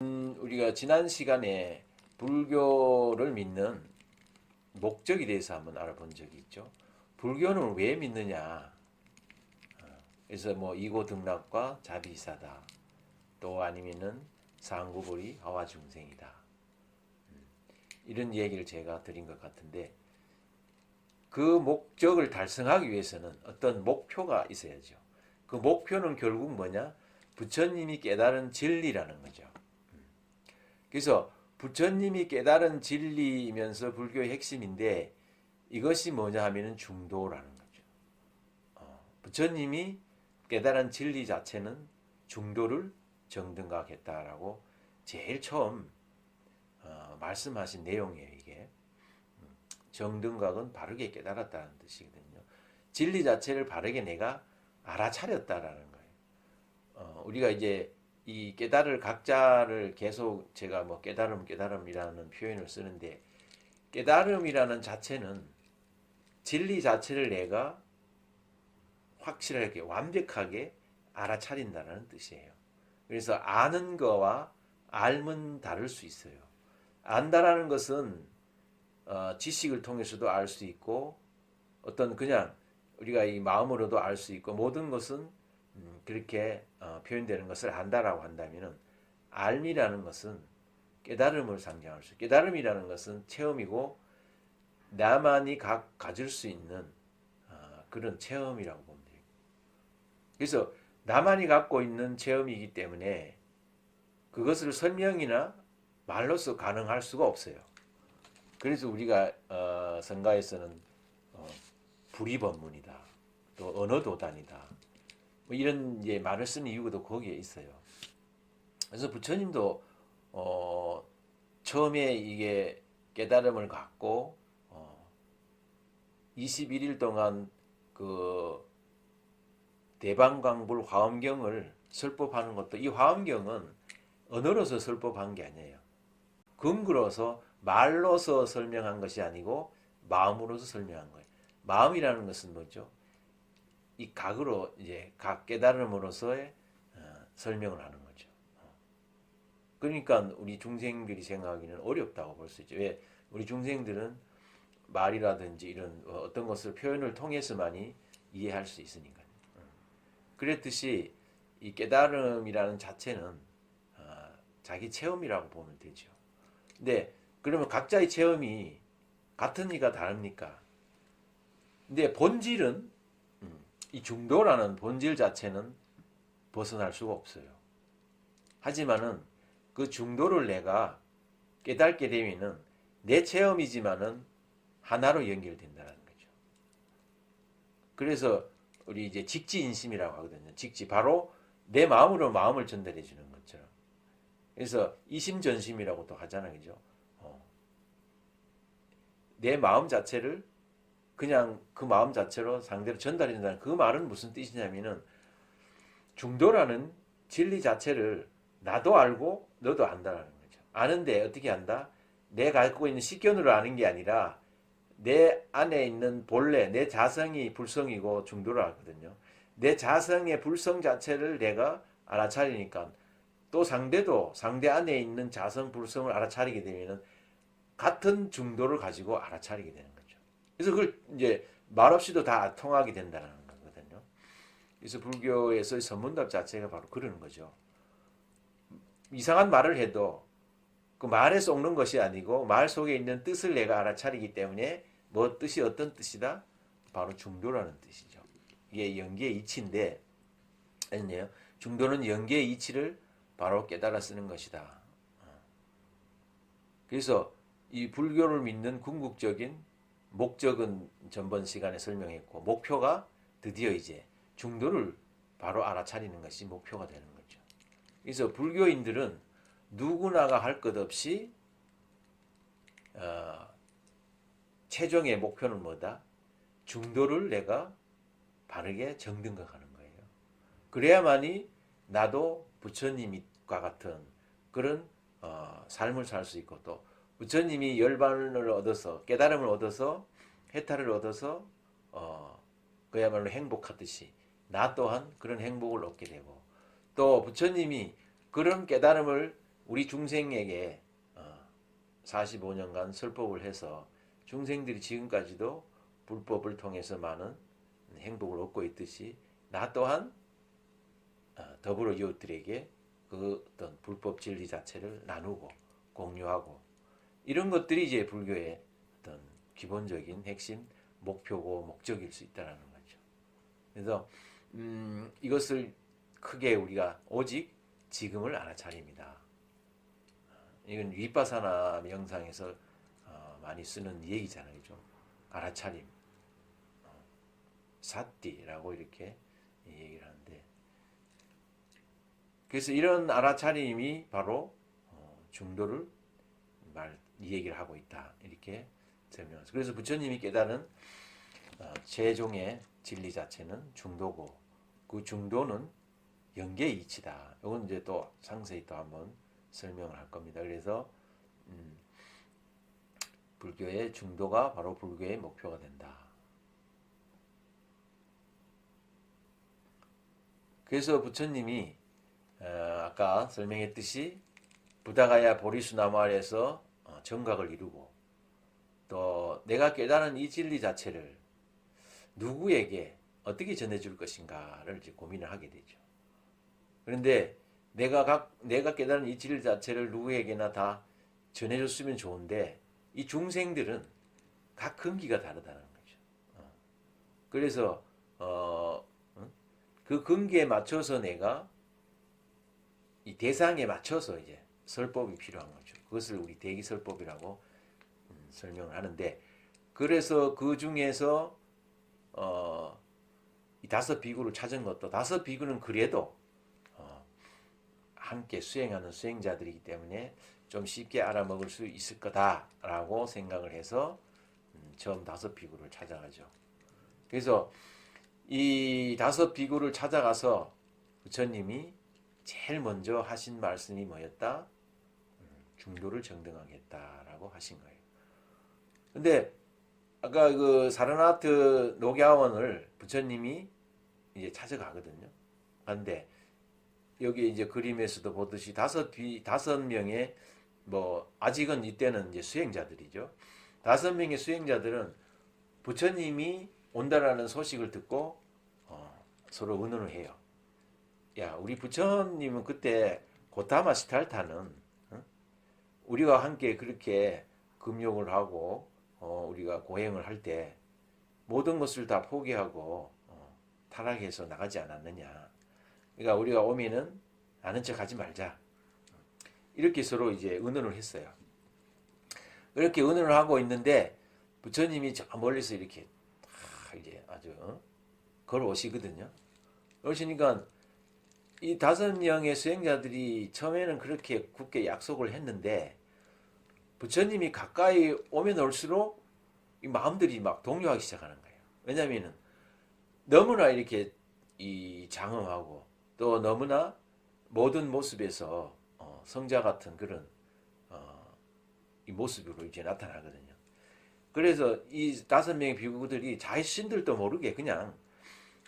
우리가 지난 시간에 불교를 믿는 목적에 대해서 한번 알아본 적이 있죠. 불교는 왜 믿느냐? 그래서 뭐 이고등락과 자비사다. 또 아니면은 상구불이 하와중생이다. 이런 얘기를 제가 드린 것 같은데 그 목적을 달성하기 위해서는 어떤 목표가 있어야죠. 그 목표는 결국 뭐냐? 부처님이 깨달은 진리라는 거죠. 그래서 부처님이 깨달은 진리이면서 불교의 핵심인데 이것이 뭐냐 하면은 중도라는 거죠. 부처님이 깨달은 진리 자체는 중도를 정등각했다라고 제일 처음 말씀하신 내용이에요. 이게 정등각은 바르게 깨달았다는 뜻이거든요. 진리 자체를 바르게 내가 알아차렸다라는 거예요. 우리가 이제 이 깨달을 각자를 계속 제가 뭐 깨달음이라는 표현을 쓰는데 깨달음이라는 자체는 진리 자체를 내가 확실하게 완벽하게 알아차린다는 뜻이에요. 그래서 아는 거와 알면 다를 수 있어요. 안다라는 것은 지식을 통해서도 알 수 있고 어떤 그냥 우리가 이 마음으로도 알 수 있고 모든 것은 그렇게 표현되는 것을 안다라고 한다면은 알미라는 것은 깨달음을 상징할 수. 깨달음이라는 것은 체험이고 나만이 가질 수 있는 그런 체험이라고 보면 돼요. 그래서 나만이 갖고 있는 체험이기 때문에 그것을 설명이나 말로서 가능할 수가 없어요. 그래서 우리가 성가에서는 불이법문이다, 또 언어도단이다, 뭐 이런 이제 말을 쓰는 이유도 거기에 있어요. 그래서 부처님도 처음에 이게 깨달음을 갖고 21일 동안 그 대방광불 화엄경을 설법하는 것도 이 화엄경은 언어로서 설법한 게 아니에요. 근거로서 말로서 설명한 것이 아니고 마음으로서 설명한 거예요. 마음이라는 것은 뭐죠? 이 각으로 이제 각 깨달음으로서의 설명을 하는 거죠. 그러니까 우리 중생들이 생각하기는 어렵다고 볼 수 있죠. 왜? 우리 중생들은 말이라든지 이런 어떤 것을 표현을 통해서만이 이해할 수 있으니까요. 그랬듯이 이 깨달음이라는 자체는 자기 체험이라고 보면 되죠. 근데 그러면 각자의 체험이 같으니까 다릅니까? 근데 본질은 이 중도라는 본질 자체는 벗어날 수가 없어요. 하지만은 그 중도를 내가 깨닫게 되면은 내 체험이지만은 하나로 연결된다는 거죠. 그래서 우리 이제 직지인심이라고 하거든요. 직지 바로 내 마음으로 마음을 전달해 주는 것처럼. 그래서 이심전심이라고도 하잖아요, 그죠? 내 마음 자체를 그냥 그 마음 자체로 상대로 전달해 준다는 그 말은 무슨 뜻이냐면은 중도라는 진리 자체를 나도 알고 너도 안다라는 거죠. 아는데 어떻게 안다? 내가 갖고 있는 식견으로 아는 게 아니라 내 안에 있는 본래 내 자성이 불성이고 중도를 알거든요. 내 자성의 불성 자체를 내가 알아차리니까 또 상대도 상대 안에 있는 자성 불성을 알아차리게 되면은 같은 중도를 가지고 알아차리게 되는 거죠. 그래서 그걸 이제 말없이도 다 통하게 된다는 거거든요. 그래서 불교에서의 선문답 자체가 바로 그러는 거죠. 이상한 말을 해도 그 말에 쏙는 것이 아니고 말 속에 있는 뜻을 내가 알아차리기 때문에 뭐 뜻이 어떤 뜻이다? 바로 중도라는 뜻이죠. 이게 연계의 이치인데 아니에요. 중도는 연계의 이치를 바로 깨달아 쓰는 것이다. 그래서 이 불교를 믿는 궁극적인 목적은 전번 시간에 설명했고 목표가 드디어 이제 중도를 바로 알아차리는 것이 목표가 되는 거죠. 그래서 불교인들은 누구나가 할 것 없이 최종의 목표는 뭐다? 중도를 내가 바르게 정등각하는 거예요. 그래야만이 나도 부처님과 같은 그런 삶을 살 수 있고 또 부처님이 열반을 얻어서 깨달음을 얻어서 해탈을 얻어서 그야말로 행복하듯이 나 또한 그런 행복을 얻게 되고 또 부처님이 그런 깨달음을 우리 중생에게 45년간 설법을 해서 중생들이 지금까지도 불법을 통해서 많은 행복을 얻고 있듯이 나 또한 더불어 이웃들에게 그 어떤 불법 진리 자체를 나누고 공유하고 이런 것들이 이제 불교의 어떤 기본적인 핵심 목표고 목적일 수 있다는 거죠. 그래서 이것을 크게 우리가 오직 지금을 알아차립니다. 이건 위파사나 명상에서 많이 쓰는 얘기잖아요. 좀 알아차림, 사띠라고 이렇게 얘기를 하는데, 그래서 이런 알아차림이 바로 중도를 이 얘기를 하고 있다 이렇게 설명합니다. 그래서 부처님이 깨달은 최종의 진리 자체는 중도고 그 중도는 영계 이치다. 이건 이제 또 상세히 또 한번 설명을 할 겁니다. 그래서 불교의 중도가 바로 불교의 목표가 된다. 그래서 부처님이 아까 설명했듯이 부다가야 보리수 나무 아래에서 정각을 이루고 또 내가 깨달은 이 진리 자체를 누구에게 어떻게 전해줄 것인가를 이제 고민을 하게 되죠. 그런데 내가 깨달은 이 진리 자체를 누구에게나 다 전해줬으면 좋은데 이 중생들은 각 근기가 다르다는 거죠. 그래서 그 근기에 맞춰서 내가 이 대상에 맞춰서 이제 설법이 필요한 거죠. 그것을 우리 대기설법이라고 설명을 하는데, 그래서 그 중에서 이 다섯 비구를 찾은 것도 다섯 비구는 그래도 함께 수행하는 수행자들이기 때문에 좀 쉽게 알아먹을 수 있을 거다라고 생각을 해서 처음 다섯 비구를 찾아가죠. 그래서 이 다섯 비구를 찾아가서 부처님이 제일 먼저 하신 말씀이 뭐였다? 중도를 정등하겠다라고 하신 거예요. 근데 아까 그 사르나트 녹야원을 부처님이 이제 찾아가거든요. 그런데 여기 이제 그림에서도 보듯이 다섯 명의 뭐 아직은 이때는 이제 수행자들이죠. 다섯 명의 수행자들은 부처님이 온다라는 소식을 듣고 서로 의논을 해요. 야, 우리 부처님은 그때 고타마 시탈타는 우리와 함께 그렇게 금욕을 하고 우리가 고행을 할 때 모든 것을 다 포기하고 타락해서 나가지 않았느냐. 그러니까 우리가 오면은 아는 척 하지 말자. 이렇게 서로 이제 의논을 했어요. 이렇게 의논을 하고 있는데 부처님이 저 멀리서 이렇게 이제 아주 걸어오시거든요. 그러시니까 이 다섯 명의 수행자들이 처음에는 그렇게 굳게 약속을 했는데 부처님이 가까이 오면 올수록 이 마음들이 막 동요하기 시작하는 거예요. 왜냐하면은 너무나 이렇게 이 장엄하고 또 너무나 모든 모습에서 성자 같은 그런 이 모습으로 이제 나타나거든요. 그래서 이 다섯 명의 비구들이 자신들도 모르게 그냥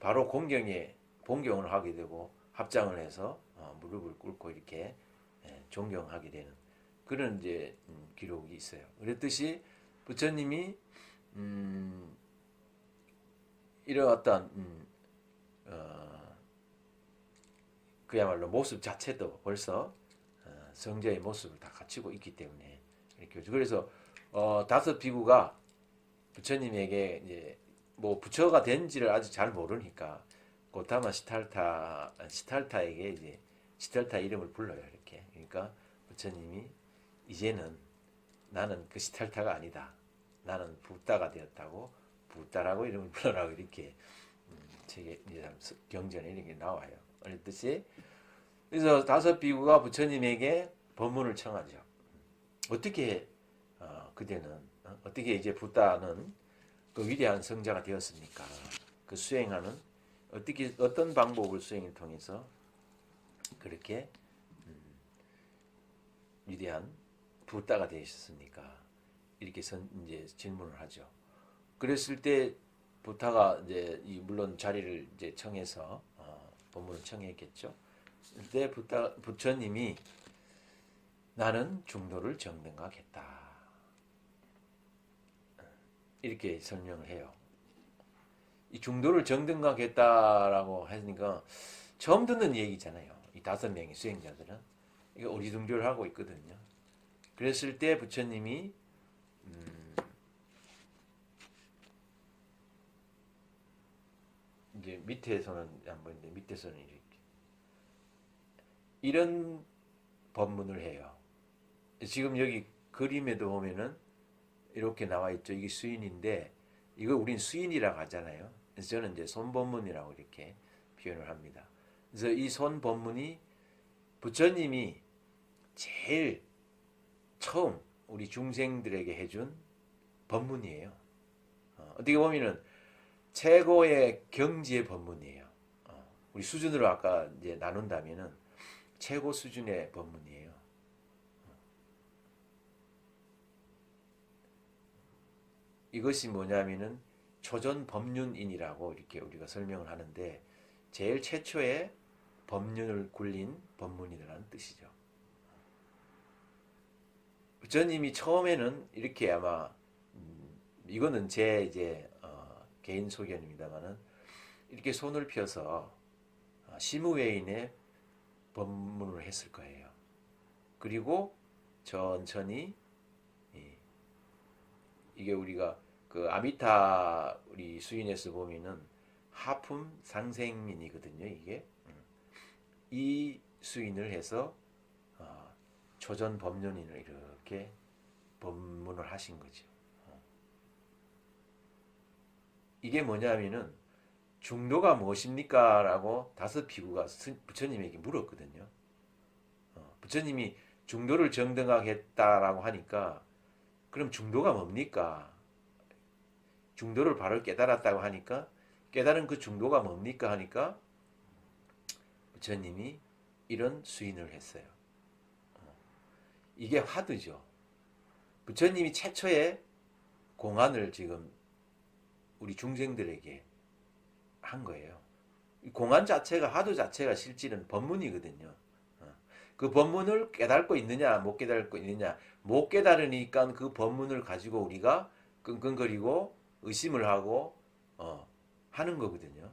바로 본경을 하게 되고 합장을 해서 무릎을 꿇고 이렇게 존경하게 되는 그런 이제 기록이 있어요. 그랬듯이 부처님이 이런 어떤 그야말로 모습 자체도 벌써 성자의 모습을 다 갖추고 있기 때문에 이렇게 그래서 다섯 비구가 부처님에게 이제 뭐 부처가 된지를 아직 잘 모르니까 고타마 시탈타에게 이제 시탈타 이름을 불러요. 이렇게. 그러니까 부처님이 이제는 나는 그 시탈타가 아니다. 나는 붓다가 되었다고 붓다라고 이름을 불러라고 이렇게 책에 경전에 이렇게 나와요. 그랬듯이 그래서 다섯 비구가 부처님에게 법문을 청하죠. 어떻게 그대는 어떻게 이제 붓다는 그 위대한 성자가 되었습니까? 그 수행하는 어떤 방법을 수행을 통해서 그렇게 위대한 붓다가 되셨습니까? 이렇게 이제 질문을 하죠. 그랬을 때 부타가 이제 물론 자리를 이제 청해서 법문을 청했겠죠. 그때 부처님이 나는 중도를 정등하겠다. 이렇게 설명을 해요. 이 중도를 정등하겠다라고 하니까 처음 듣는 얘기잖아요. 이 5명의 수행자들은 이거 어리둥절을 하고 있거든요. 그랬을 때 부처님이 이제 밑에서는 안 보이는데 밑에서는 이렇게 이런 법문을 해요. 지금 여기 그림에도 보면은 이렇게 나와 있죠. 이게 수인인데 이거 우린 수인이라고 하잖아요. 그래서 저는 이제 손법문이라고 이렇게 표현을 합니다. 그래서 이 손법문이 부처님이 제일 처음 우리 중생들에게 해준 법문이에요. 어떻게 보면은 최고의 경지의 법문이에요. 우리 수준으로 아까 이제 나눈다면은 최고 수준의 법문이에요. 이것이 뭐냐면은 초전 법륜인이라고 이렇게 우리가 설명을 하는데 제일 최초의 법륜을 굴린 법문이라는 뜻이죠. 부처님이 처음에는 이렇게 아마 이거는 제 이제 개인 소견입니다만은 이렇게 손을 펴서 시무외인의 법문을 했을 거예요. 그리고 천천히 이게 우리가 그 아미타 우리 수인에서 보면은 하품 상생민이거든요. 이게 이 수인을 해서 초전 법륜인을 이렇게 법문을 하신 거죠. 이게 뭐냐면은 중도가 무엇입니까? 라고 5비구가 부처님에게 물었거든요. 부처님이 중도를 정등하겠다라고 하니까 그럼 중도가 뭡니까? 중도를 바로 깨달았다고 하니까 깨달은 그 중도가 뭡니까? 하니까 부처님이 이런 수인을 했어요. 이게 화두죠. 부처님이 최초의 공안을 지금 우리 중생들에게 한 거예요. 공안 자체가 화두 자체가 실질은 법문이거든요. 그 법문을 깨닫고 있느냐 못 깨닫고 있느냐 못 깨달으니까 그 법문을 가지고 우리가 끙끙거리고 의심을 하고 하는 거거든요.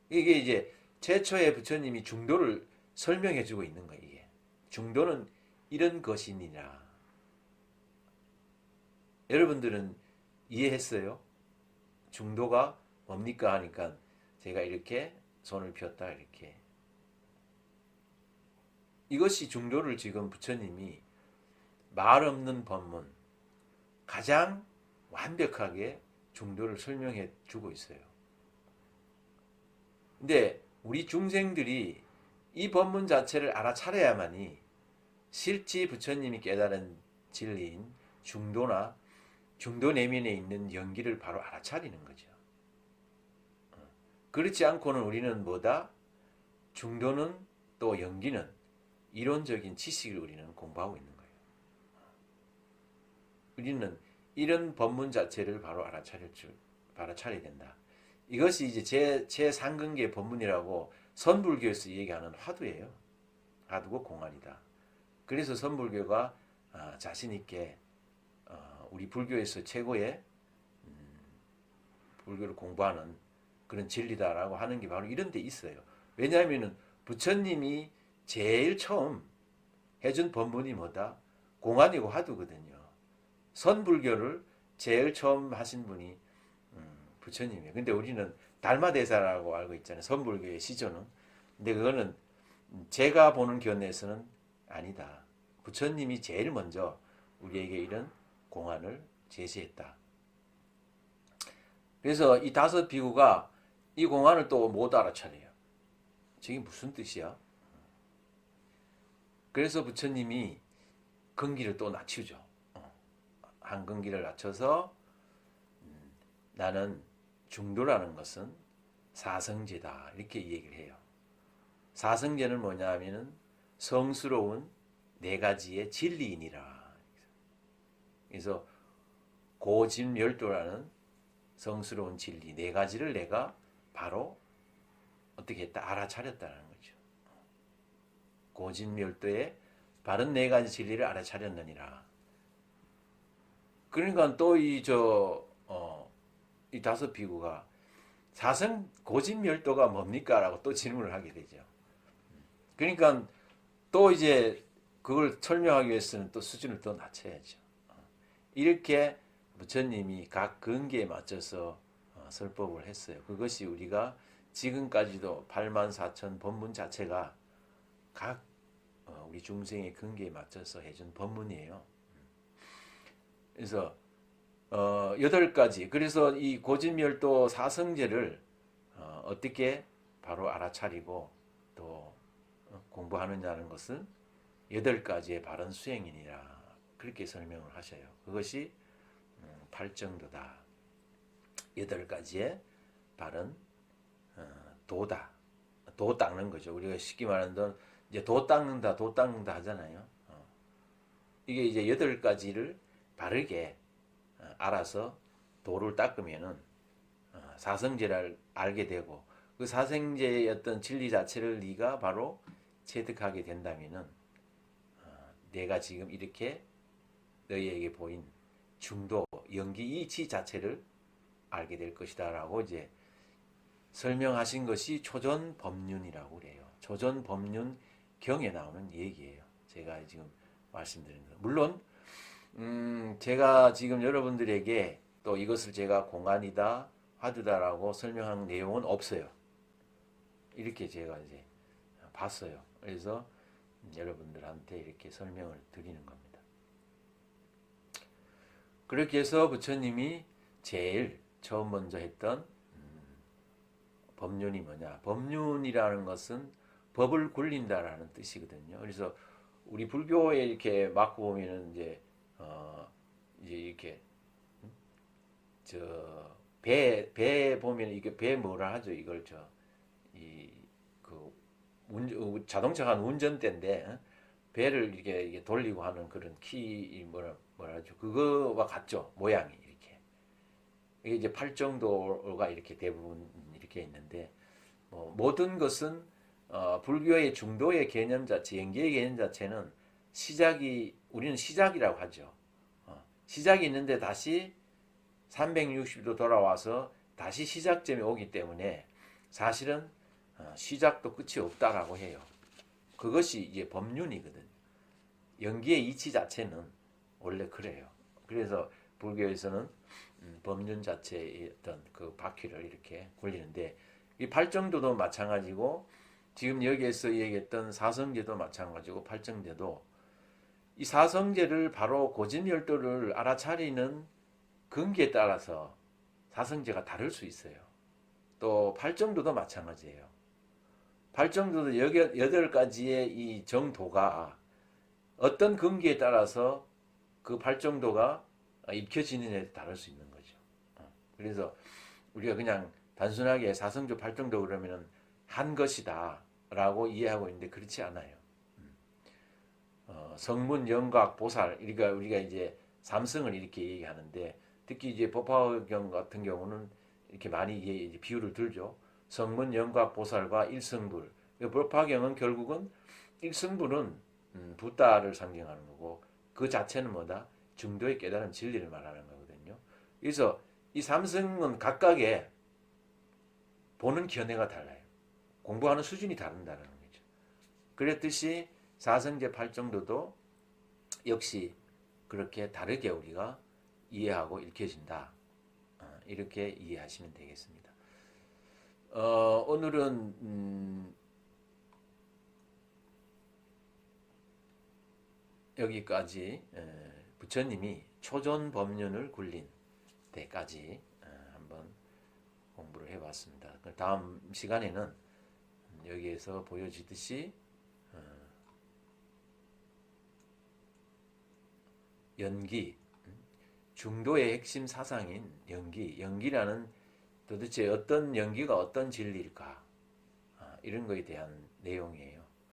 이게 이제 최초의 부처님이 중도를 설명해 주고 있는 거예요. 이게 중도는 이런 것이니라. 여러분들은 이해했어요? 중도가 뭡니까 하니까 제가 이렇게 손을 폈다 이렇게 이것이 중도를 지금 부처님이 말 없는 법문 가장 완벽하게 중도를 설명해 주고 있어요. 근데 우리 중생들이 이 법문 자체를 알아차려야만이 실지 부처님이 깨달은 진리인 중도나 중도 내면에 있는 연기를 바로 알아차리는 거죠. 그렇지 않고는 우리는 뭐다? 중도는 또 연기는 이론적인 지식을 우리는 공부하고 있는 거예요. 우리는 이런 법문 자체를 바로 알아차려야 된다. 이것이 이제 제 상근계 법문이라고 선불교에서 얘기하는 화두예요. 화두고 공안이다. 그래서 선불교가 자신 있게 우리 불교에서 최고의 불교를 공부하는 그런 진리다라고 하는 게 바로 이런 데 있어요. 왜냐하면 부처님이 제일 처음 해준 법문이 뭐다? 공안이고 화두거든요. 선불교를 제일 처음 하신 분이 부처님이에요. 근데 우리는 달마대사라고 알고 있잖아요. 선불교의 시조는. 근데 그거는 제가 보는 견해에서는 아니다. 부처님이 제일 먼저 우리에게 이런 공안을 제시했다. 그래서 이 5비구가 이 공안을 또 못 알아차려요. 저게 무슨 뜻이야? 그래서 부처님이 근기를 또 낮추죠. 한 근기를 낮춰서 나는 중도라는 것은 사성제다 이렇게 얘기를 해요. 사성제는 뭐냐 하면은 성스러운 4가지의 진리이니라. 그래서 고진멸도라는 성스러운 진리 4가지를 내가 바로 어떻게 했다? 알아차렸다는 거죠. 고진멸도의 바른 네 가지 진리를 알아차렸느니라. 그러니까 또 이 다섯 비구가 사성 고진멸도가 뭡니까? 라고 또 질문을 하게 되죠. 그러니까 또 이제 그걸 설명하기 위해서는 또 수준을 더 낮춰야죠. 이렇게 부처님이 각 근기에 맞춰서 설법을 했어요. 그것이 우리가 지금까지도 84,000 법문 자체가 각 우리 중생의 근기에 맞춰서 해준 법문이에요. 그래서 8가지. 그래서 이 고진멸도 사성제를 어떻게 바로 알아차리고 또 공부하느냐는 것은 8가지의 바른 수행이니라. 그렇게 설명을 하셔요. 그것이 팔정도다. 8가지의 바른 도다. 도 닦는 거죠. 우리가 쉽게 말하는 이제 도 닦는다, 도 닦는다 하잖아요. 이게 이제 8가지를 바르게 알아서 도를 닦으면은 사성제를 알게 되고 그 사성제의 어떤 진리 자체를 네가 바로 체득하게 된다면은 내가 지금 이렇게 너희에게 보인 중도, 연기, 이치 자체를 알게 될 것이다라고 이제 설명하신 것이 초전 법륜이라고 그래요. 초전 법륜 경에 나오는 얘기예요. 제가 지금 말씀드린 거. 물론 제가 지금 여러분들에게 또 이것을 제가 공안이다, 화두다라고 설명한 내용은 없어요. 이렇게 제가 이제 봤어요. 그래서 여러분들한테 이렇게 설명을 드리는 겁니다. 그렇게 해서 부처님이 제일 처음 먼저 했던 법륜이 뭐냐? 법륜이라는 것은 법을 굴린다라는 뜻이거든요. 그래서 우리 불교에 이렇게 막고 보면은 이제 이렇게 배 보면 이게 배 뭐라 하죠? 이걸 자동차 한 운전대인데 배를 이게 돌리고 하는 그런 키 뭐라 하죠? 그거와 같죠? 모양이 이렇게. 이게 이제 팔정도가 이렇게 대부분 이렇게 있는데 모든 것은 불교의 중도의 개념 자체, 연계의 개념 자체는 우리는 시작이라고 하죠. 시작이 있는데 다시 360도 돌아와서 다시 시작점에 오기 때문에 사실은 시작도 끝이 없다라고 해요. 그것이 이제 법륜이거든요. 연기의 이치 자체는 원래 그래요. 그래서 불교에서는 법륜 자체의 어떤 그 바퀴를 이렇게 굴리는데 이 팔정도도 마찬가지고 지금 여기에서 얘기했던 사성제도 마찬가지고 팔정제도 이 사성제를 바로 고진열도를 알아차리는 근기에 따라서 사성제가 다를 수 있어요. 또 팔정도도 마찬가지예요. 팔정도도 8가지의 이 정도가 어떤 근기에 따라서 그 팔정도가 입혀지느냐에 다를 수 있는 거죠. 그래서 우리가 그냥 단순하게 사성조 팔정도 그러면은 한 것이다 라고 이해하고 있는데 그렇지 않아요. 성문, 영각, 보살, 그러니까 우리가 이제 삼성을 이렇게 얘기하는데 특히 이제 법화경 같은 경우는 이렇게 많이 비유를 들죠. 성문, 영각, 보살과 일성불. 법화경은 결국은 일성불은 부다를 상징하는 거고 그 자체는 뭐다? 중도의 깨달은 진리를 말하는 거거든요. 그래서 이 삼성은 각각의 보는 견해가 달라요. 공부하는 수준이 다른다는 거죠. 그랬듯이 사성제 팔정도도 역시 그렇게 다르게 우리가 이해하고 읽혀진다. 이렇게 이해하시면 되겠습니다. 오늘은 여기까지 부처님이 초전 법륜을 굴린 데까지 한번 공부를 해봤습니다. 다음 시간에는 여기에서 보여지듯이 연기, 중도의 핵심 사상인 연기라는 도대체 어떤 연기가 어떤 진리일까 이런 거에 대한 내용이에요.